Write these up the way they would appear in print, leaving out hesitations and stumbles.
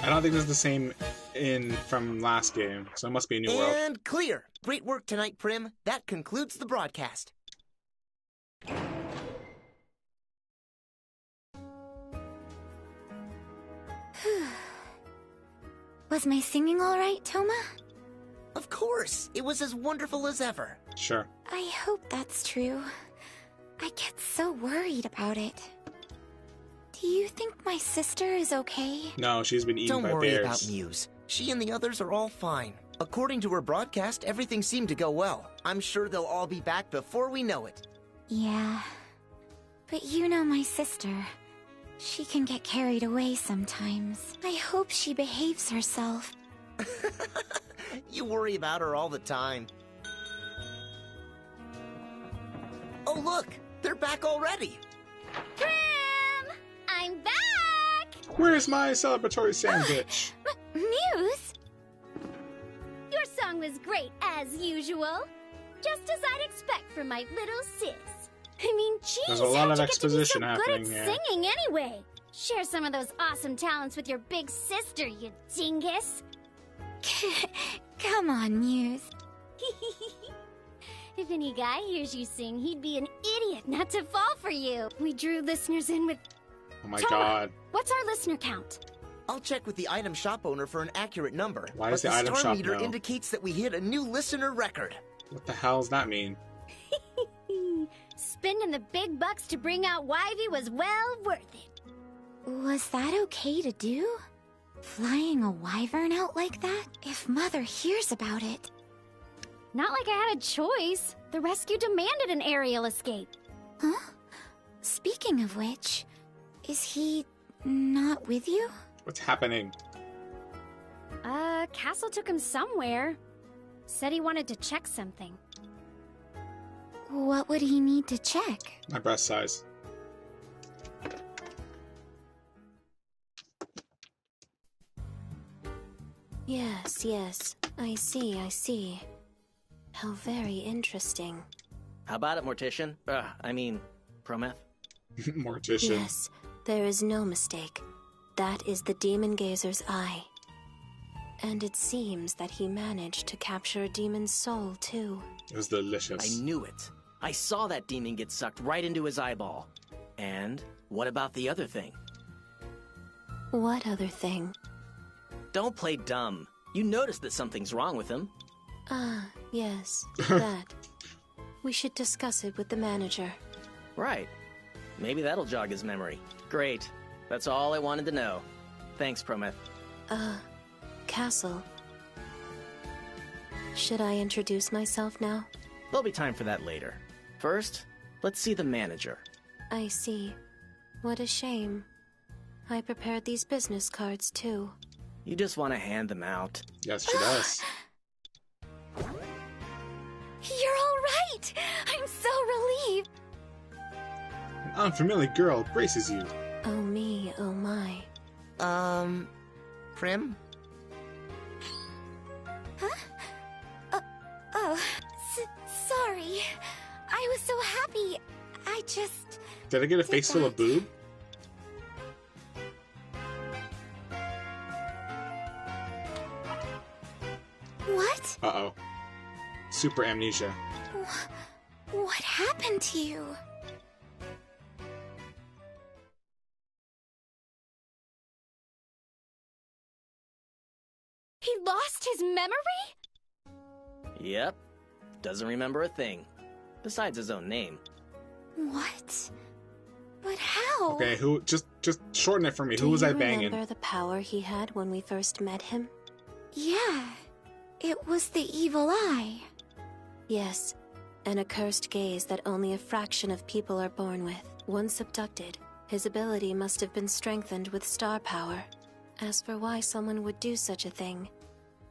I don't think this is the same from last game, so it must be a new world. And clear. Great work tonight, Prim. That concludes the broadcast. Was my singing all right, Toma? Of course. It was as wonderful as ever. Sure. I hope that's true. I get so worried about it. Do you think my sister is okay? No, she's been eaten by bears. Don't worry about Muse. She and the others are all fine. According to her broadcast, everything seemed to go well. I'm sure they'll all be back before we know it. Yeah. But you know my sister. She can get carried away sometimes. I hope she behaves herself. You worry about her all the time. Oh, look! They're back already! Prim! I'm back! Where's my celebratory sandwich? Muse? Your song was great, as usual. Just as I'd expect from my little sis. I mean, geez, There's a lot of how'd you exposition get to be so happening good here. at singing anyway? Share some of those awesome talents with your big sister, you dingus. Come on, Muse. If any guy hears you sing, he'd be an idiot not to fall for you. We drew listeners in with... Oh my Toma, god. what's our listener count? I'll check with the item shop owner for an accurate number. Why does but the item star shop meter know? indicates that we hit a new listener record. What the hell does that mean? Spending the big bucks to bring out Wivey was well worth it. Was that okay to do? Flying a wyvern out like that? If Mother hears about it... Not like I had a choice. The rescue demanded an aerial escape. Huh? Speaking of which, is he not with you? What's happening? Castle took him somewhere. Said he wanted to check something. What would he need to check? My breast size. Yes, I see. How very interesting. How about it, Mortician? Prometh? Mortician. Yes, there is no mistake. That is the Demon Gazer's eye. And it seems that he managed to capture a demon's soul, too. It was delicious. I knew it. I saw that demon get sucked right into his eyeball. And what about the other thing? What other thing? Don't play dumb. You noticed that something's wrong with him. Ah, yes, that. We should discuss it with the manager. Right. Maybe that'll jog his memory. Great. That's all I wanted to know. Thanks, Prometh. Castle. Should I introduce myself now? There'll be time for that later. First, let's see the manager. I see. What a shame. I prepared these business cards, too. You just want to hand them out. Yes, she does. You're all right! I'm so relieved! An unfamiliar girl braces you. Oh me, oh my. Prim? Sorry. I was so happy. I just... Did I get a face full of boob? What? Uh-oh. Super amnesia. What happened to you? He lost his memory? Yep. Doesn't remember a thing. Besides his own name. What? But how? Okay, who? Just shorten it for me. Do Who was you I banging? remember the power he had when we first met him? Yeah. It was the evil eye. Yes, an accursed gaze that only a fraction of people are born with. Once abducted, his ability must have been strengthened with star power. As for why someone would do such a thing,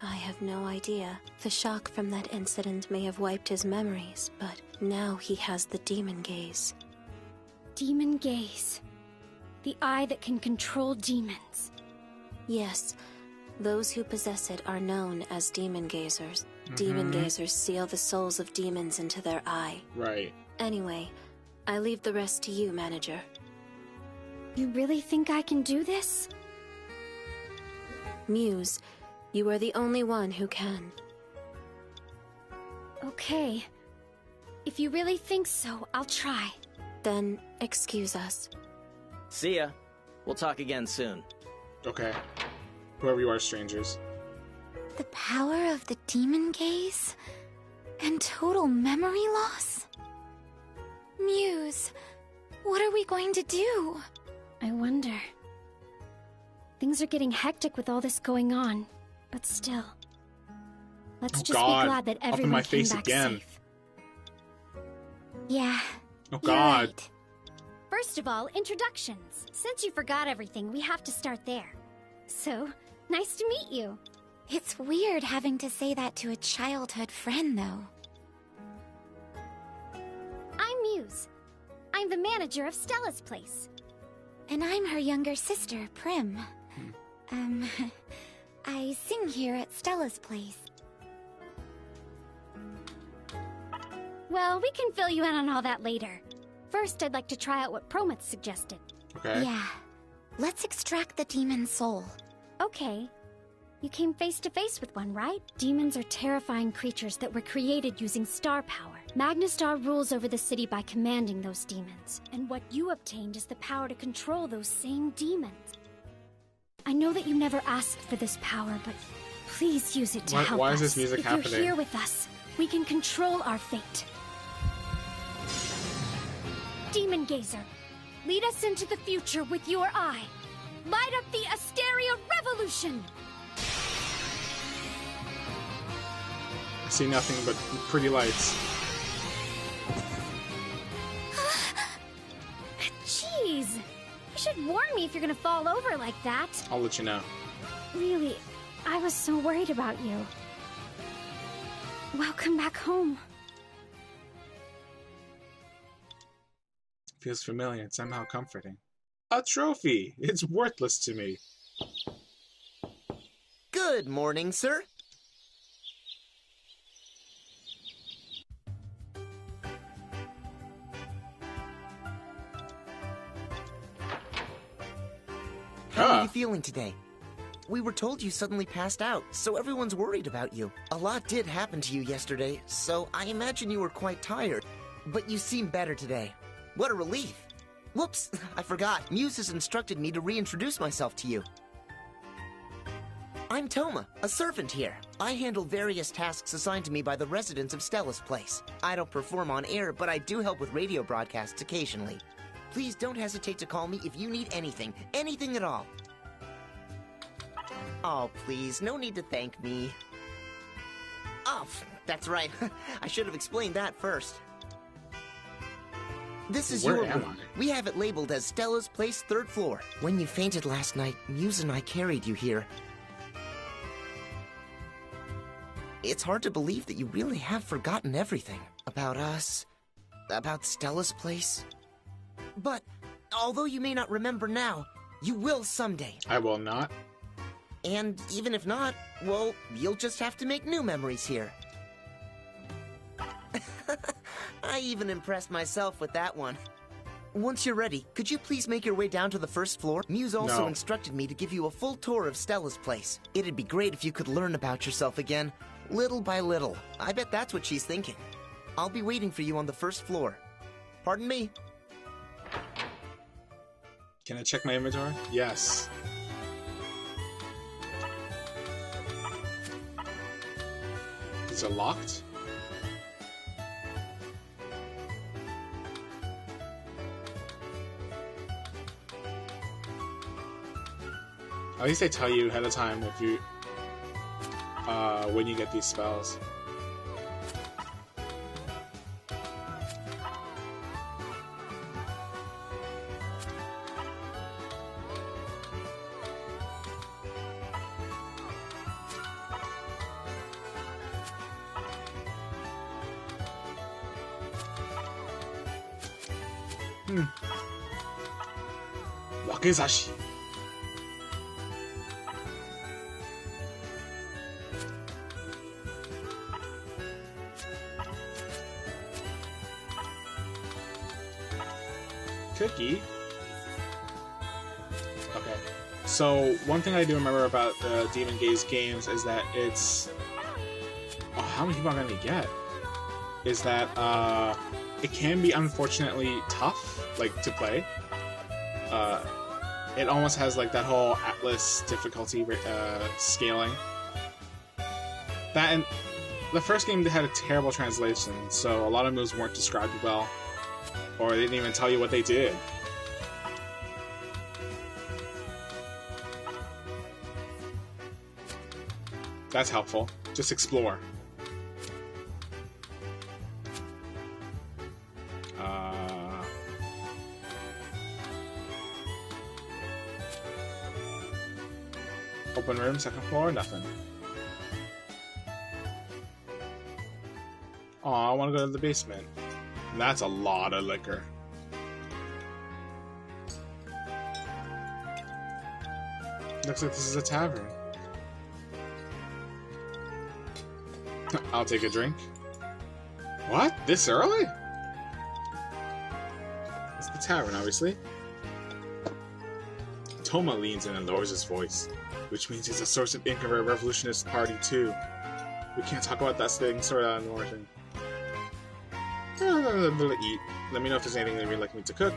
I have no idea. The shock from that incident may have wiped his memories, but now he has the demon gaze. Demon gaze. The eye that can control demons. Yes, those who possess it are known as demon gazers. Demon gazers seal the souls of demons into their eye. Right. Anyway, I leave the rest to you, manager. You really think I can do this? Muse, you are the only one who can. Okay. If you really think so, I'll try. Then, excuse us. See ya. We'll talk again soon. Okay. Whoever you are, strangers. The power of the demon gaze? And total memory loss? Muse, what are we going to do? I wonder. Things are getting hectic with all this going on, but still. Let's just be glad that Up in everyone my came face back again. safe. Yeah. Oh you're God. right. First of all, introductions. Since you forgot everything, we have to start there. So, nice to meet you. It's weird having to say that to a childhood friend, though. I'm Muse. I'm the manager of Stella's place. And I'm her younger sister, Prim. I sing here at Stella's place. Well, we can fill you in on all that later. First, I'd like to try out what Prometh suggested. Okay. Yeah. Let's extract the demon's soul. Okay. You came face to face with one, right? Demons are terrifying creatures that were created using star power. Magnestar rules over the city by commanding those demons. And what you obtained is the power to control those same demons. I know that you never asked for this power, but please use it to help us. Why is this music if happening? you're here with us, we can control our fate. Demon Gazer, lead us into the future with your eye. Light up the Asteria Revolution! I see nothing but pretty lights. Jeez! You should warn me if you're gonna fall over like that. I'll let you know. Really, I was so worried about you. Welcome back home. Feels familiar and somehow comforting. A trophy! It's worthless to me. Good morning, sir. How are you feeling today? We were told you suddenly passed out, so everyone's worried about you. A lot did happen to you yesterday, so I imagine you were quite tired. But you seem better today. What a relief. Whoops, I forgot. Muse has instructed me to reintroduce myself to you. I'm Toma, a servant here. I handle various tasks assigned to me by the residents of Stella's place. I don't perform on air, but I do help with radio broadcasts occasionally. Please don't hesitate to call me if you need anything. Anything at all. Oh, please, no need to thank me. Oh, that's right. I should have explained that first. This is your room. We have it labeled as Stella's Place, 3rd floor. When you fainted last night, Muse and I carried you here. It's hard to believe that you really have forgotten everything. About us, about Stella's place. But, although you may not remember now, you will someday. I will not. And even if not, well, you'll just have to make new memories here. I even impressed myself with that one. Once you're ready, could you please make your way down to the 1st floor? Muse also instructed me to give you a full tour of Stella's place. It'd be great if you could learn about yourself again, little by little. I bet that's what she's thinking. I'll be waiting for you on the 1st floor. Pardon me? Can I check my inventory? Yes. Is it locked? At least they tell you ahead of time if you, when you get these spells. Wakezashi. Cookie. Okay. So, one thing I do remember about the Demon Gaze games is that it's... Oh, how many people am I going to get? Is that, it can be unfortunately tough, like, to play. It almost has, like, that whole Atlas difficulty scaling. That and the first game had a terrible translation, so a lot of moves weren't described well. Or they didn't even tell you what they did. That's helpful. Just explore. Open room, second floor, nothing. Oh, I want to go to the basement. That's a lot of liquor. Looks like this is a tavern. I'll take a drink. What? This early? It's the tavern, obviously. Toma leans in and lowers his voice, which means he's a source of income for a revolutionist party, too. We can't talk about that thing, sort of Northern. Eat. Let me know if there's anything that you'd like me to cook.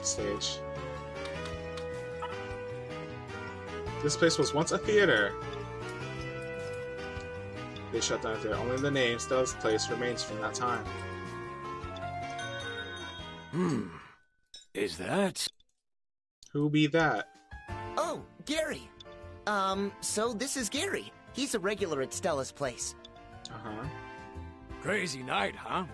Stage. This place was once a theater. They shut down there. Only the name, still this place, remains from that time. Is that? Who be that? Oh, Gary. So this is Gary. He's a regular at Stella's place. Uh-huh. Crazy night, huh?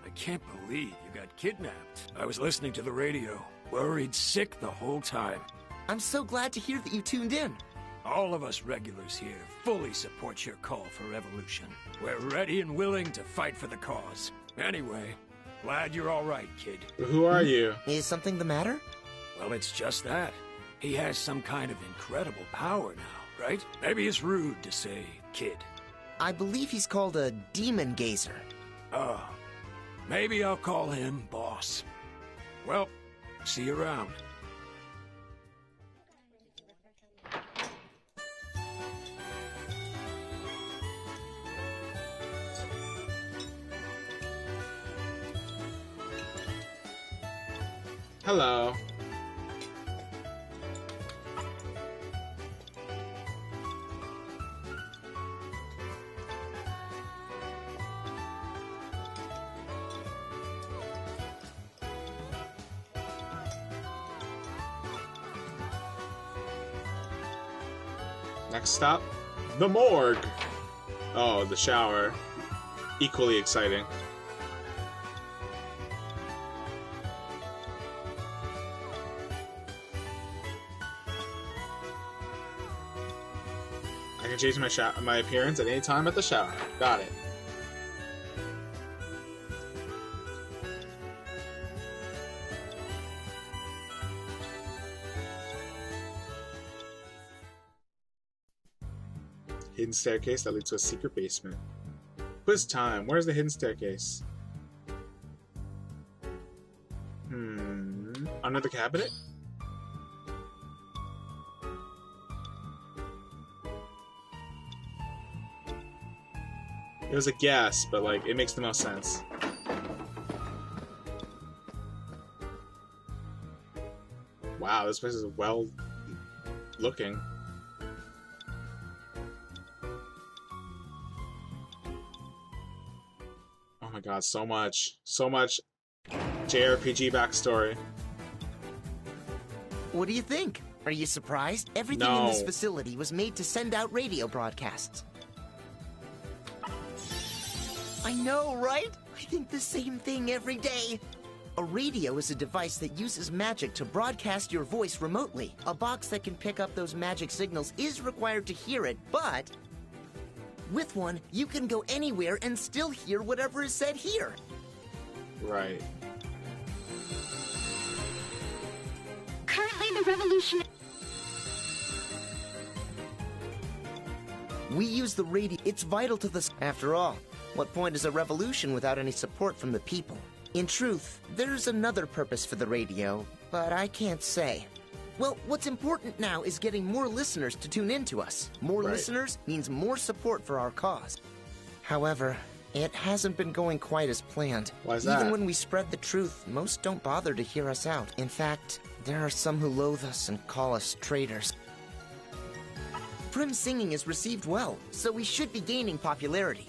I can't believe you got kidnapped. I was listening to the radio, worried sick the whole time. I'm so glad to hear that you tuned in. All of us regulars here fully support your call for revolution. We're ready and willing to fight for the cause. Anyway, glad you're all right, kid. Who are you? Is something the matter? Well, it's just that. He has some kind of incredible power now, right? Maybe it's rude to say kid. I believe he's called a demon gazer. Oh, maybe I'll call him boss. Well, see you around. Hello. Next stop, the morgue. Oh, the shower. Equally exciting. I can change my appearance at any time at the shower. Got it. Hidden staircase that leads to a secret basement. Quiz time. Where's the hidden staircase? Under the cabinet? It was a guess, but like, it makes the most sense. Wow, this place is well looking. Oh my god, so much JRPG backstory. What do you think? Are you surprised? Everything in this facility was made to send out radio broadcasts. I know, right? I think the same thing every day. A radio is a device that uses magic to broadcast your voice remotely. A box that can pick up those magic signals is required to hear it, but with one, you can go anywhere and still hear whatever is said here. Right. Currently, the revolution... We use the radio. It's vital to this. After all, What point is a revolution without any support from the people? In truth, there's another purpose for the radio, but I can't say. Well, what's important now is getting more listeners to tune in to us. More listeners means more support for our cause. However, it hasn't been going quite as planned. Why is that? Even when we spread the truth, most don't bother to hear us out. In fact, there are some who loathe us and call us traitors. Prim's singing is received well, so we should be gaining popularity.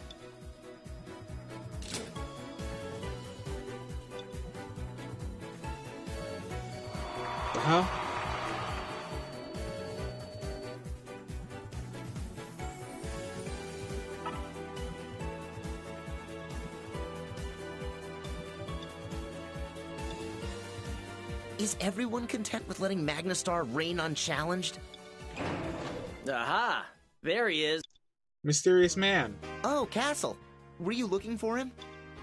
The hell? Is everyone content with letting MagnaStar reign unchallenged? Aha! There he is. Mysterious man. Oh, Castle. Were you looking for him?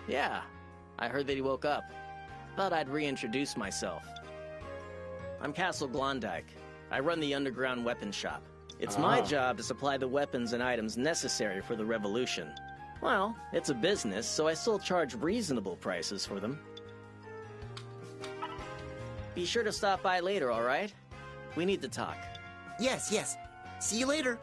Yeah, I heard that he woke up. Thought I'd reintroduce myself. I'm Castle Glondike. I run the underground weapon shop. It's my job to supply the weapons and items necessary for the revolution. Well, it's a business, so I still charge reasonable prices for them. Be sure to stop by later, alright? We need to talk. Yes, yes. See you later.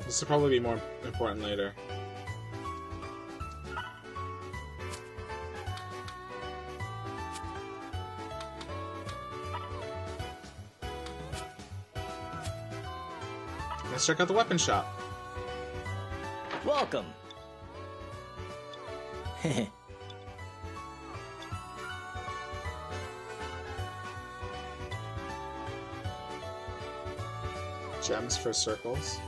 This will probably be more important later. Let's check out the weapon shop. Welcome! Gems for circles.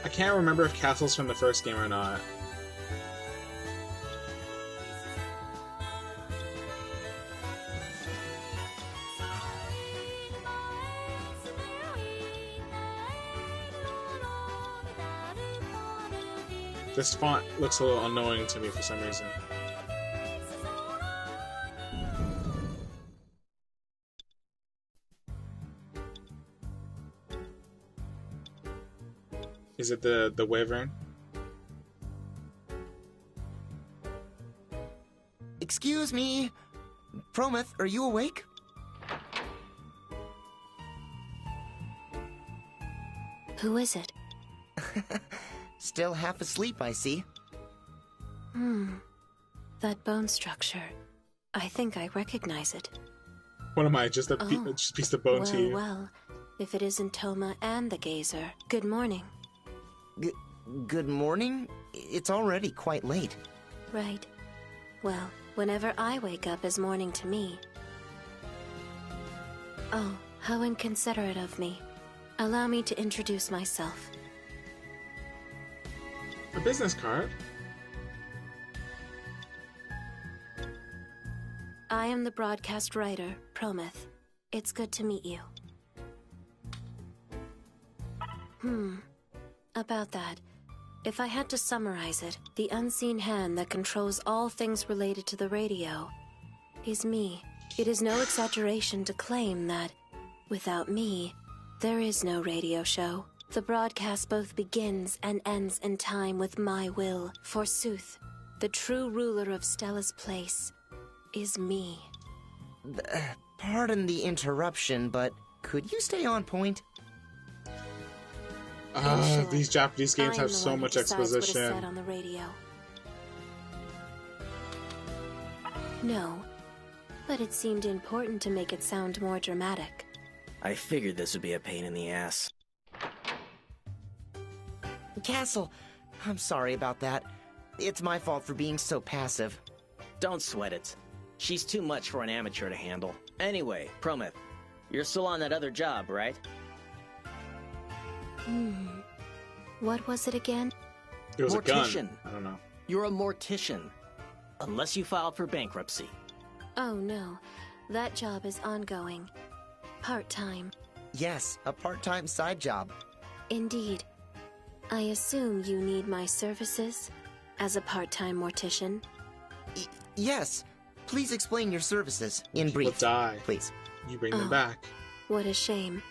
I can't remember if Castle's from the first game or not. This font looks a little annoying to me for some reason. Is it the wyvern? Excuse me. Prometh, are you awake? Who is it? Still half asleep, I see. That bone structure. I think I recognize it. What am I, just a piece of bone to you? Well, if it isn't Toma and the Gazer, good morning. Good morning? It's already quite late. Right. Well, whenever I wake up is morning to me. Oh, how inconsiderate of me. Allow me to introduce myself. A business card? I am the broadcast writer, Prometh. It's good to meet you. About that, if I had to summarize it, the unseen hand that controls all things related to the radio is me. It is no exaggeration to claim that, without me, there is no radio show. The broadcast both begins and ends in time with my will. Forsooth, the true ruler of Stella's place is me. Pardon the interruption, but could you stay on point? These Japanese games have so much exposition. Said on the radio. No, but it seemed important to make it sound more dramatic. I figured this would be a pain in the ass. Castle, I'm sorry about that. It's my fault for being so passive. Don't sweat it. She's too much for an amateur to handle. Anyway, Prometh, you're still on that other job, right? What was it again? It was Mortician. a gun. I don't know. You're a mortician. Unless you filed for bankruptcy. Oh no, that job is ongoing. Part-time. Yes, a part-time side job. Indeed. I assume you need my services as a part-time mortician? Yes. Please explain your services in People brief. die. Please. You bring them back. What a shame.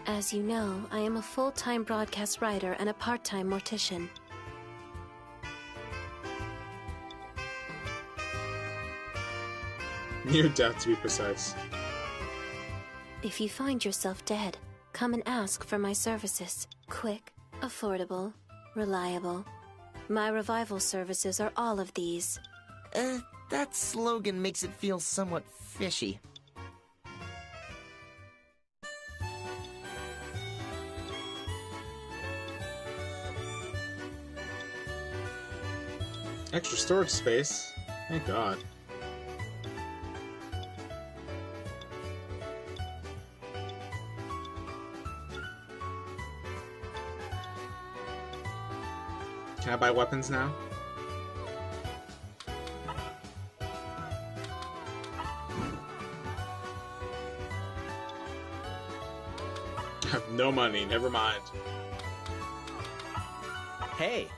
As you know, I am a full-time broadcast writer and a part-time mortician. Near death, to be precise. If you find yourself dead, come and ask for my services. Quick, affordable, reliable. My revival services are all of these. That slogan makes it feel somewhat fishy. Extra storage space. Thank God. Can I buy weapons now? I have no money, never mind. Hey,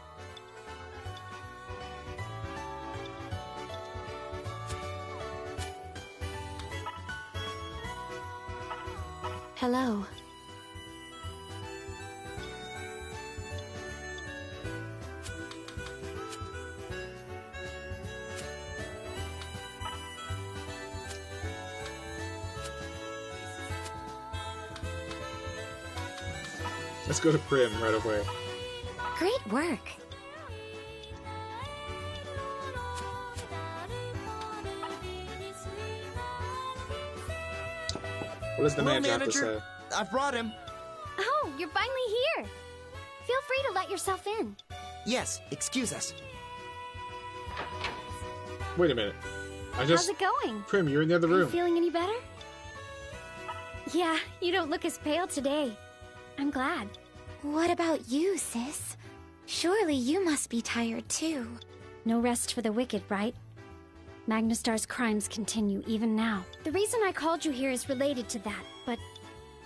Hello. Let's go to Prim right away. Great work. What does the Hello, manager have to manager. say? I brought him. Oh, you're finally here. Feel free to let yourself in. Yes, excuse us. Wait a minute. How's it going? Prim, you're in the other Are you room. feeling any better? Yeah, you don't look as pale today. I'm glad. What about you, sis? Surely you must be tired too. No rest for the wicked, right? MagnaStar's crimes continue even now. The reason I called you here is related to that, but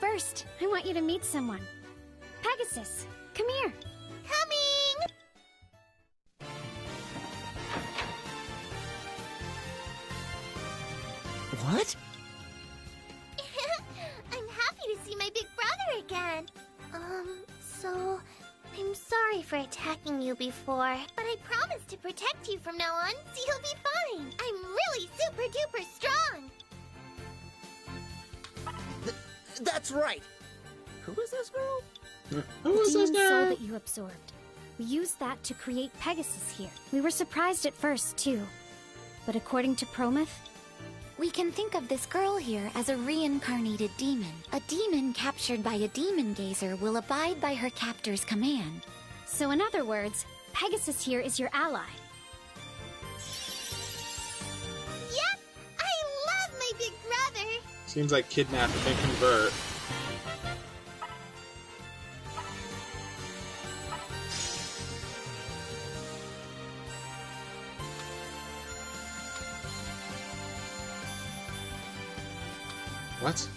first, I want you to meet someone. Pegasus, come here. Coming! What? I'm happy to see my big brother again. So I'm sorry for attacking you before, but I promise to protect you from now on, so you'll be fine. I'm really super duper strong. That's right. Who is this girl? Who The is this demon soul now? that you absorbed. We used that to create Pegasus here. We were surprised at first, too. But according to Prometh, We can think of this girl here as a reincarnated demon. A demon captured by a demon gazer will abide by her captor's command. so in other words, Pegasus here is your ally. Yep, I love my big brother. Seems like kidnap and then convert. What?